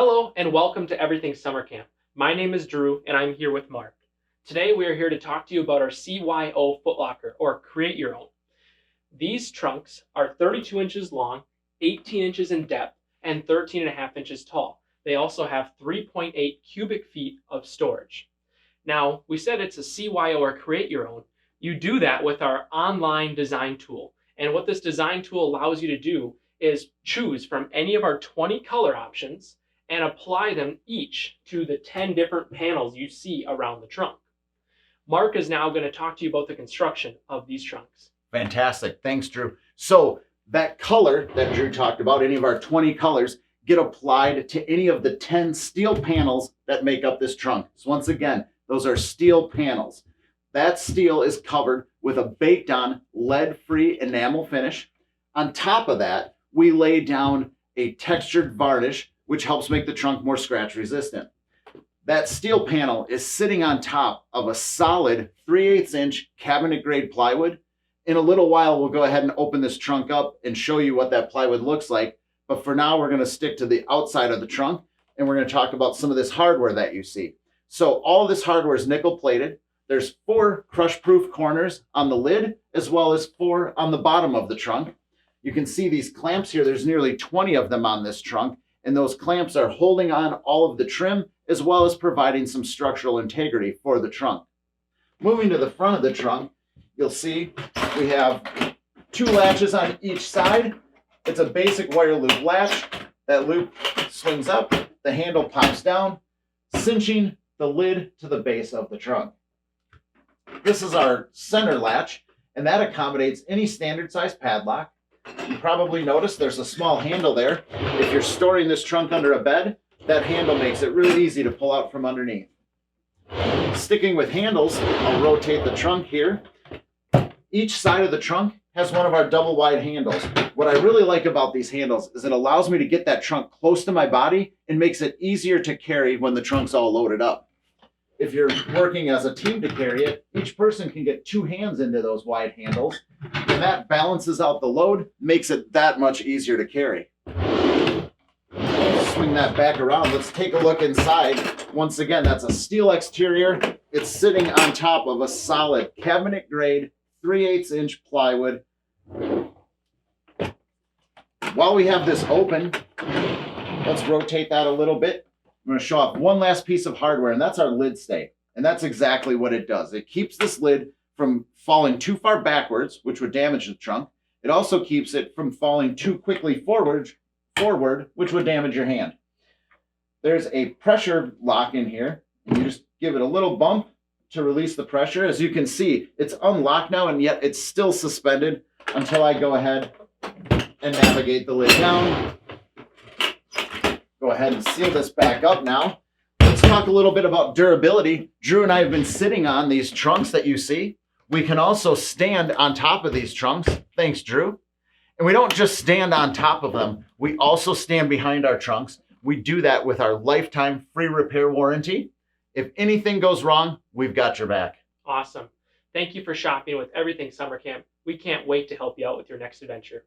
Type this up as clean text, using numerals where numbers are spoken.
Hello and welcome to Everything Summer Camp. My name is Drew and I'm here with Mark. Today we are here to talk to you about our CYO Footlocker, or Create Your Own. These trunks are 32 inches long, 18 inches in depth, and 13.5 inches tall. They also have 3.8 cubic feet of storage. Now, we said it's a CYO or Create Your Own. You do that with our online design tool. And what this design tool allows you to do is choose from any of our 20 color options and apply them each to the 10 different panels you see around the trunk. Mark is now going to talk to you about the construction of these trunks. Fantastic. Thanks, Drew. So that color that Drew talked about, any of our 20 colors, get applied to any of the 10 steel panels that make up this trunk. So once again, those are steel panels. That steel is covered with a baked on lead-free enamel finish. On top of that, we lay down a textured varnish, which helps make the trunk more scratch resistant. That steel panel is sitting on top of a solid 3/8 inch cabinet grade plywood. In a little while, we'll go ahead and open this trunk up and show you what that plywood looks like. But for now, we're going to stick to the outside of the trunk and we're going to talk about some of this hardware that you see. So all of this hardware is nickel plated. There's 4 crush proof corners on the lid, as well as 4 on the bottom of the trunk. You can see these clamps here. There's nearly 20 of them on this trunk. And those clamps are holding on all of the trim, as well as providing some structural integrity for the trunk. Moving to the front of the trunk, you'll see we have 2 latches on each side. It's a basic wire loop latch. That loop swings up, the handle pops down, cinching the lid to the base of the trunk. This is our center latch, and that accommodates any standard size padlock. You probably noticed there's a small handle there. If you're storing this trunk under a bed, that handle makes it really easy to pull out from underneath. Sticking with handles, I'll rotate the trunk here. Each side of the trunk has one of our double wide handles. What I really like about these handles is it allows me to get that trunk close to my body and makes it easier to carry when the trunk's all loaded up. If you're working as a team to carry it, each person can get 2 hands into those wide handles, and that balances out the load, makes it that much easier to carry. Swing that back around. Let's take a look inside. Once again, that's a steel exterior. It's sitting on top of a solid cabinet grade 3/8 inch plywood. While we have this open, let's rotate that a little bit. I'm going to show off one last piece of hardware, and that's our lid stay. And that's exactly what it does. It keeps this lid from falling too far backwards, which would damage the trunk. It also keeps it from falling too quickly forward, which would damage your hand. There's a pressure lock in here, and you just give it a little bump to release the pressure. As you can see, it's unlocked now, and yet it's still suspended until I go ahead and navigate the lid down. Go ahead and seal this back up now. Let's talk a little bit about durability. Drew and I have been sitting on these trunks that you see. We can also stand on top of these trunks. Thanks, Drew. And we don't just stand on top of them. We also stand behind our trunks. We do that with our lifetime free repair warranty. If anything goes wrong, we've got your back. Awesome. Thank you for shopping with Everything Summer Camp. We can't wait to help you out with your next adventure.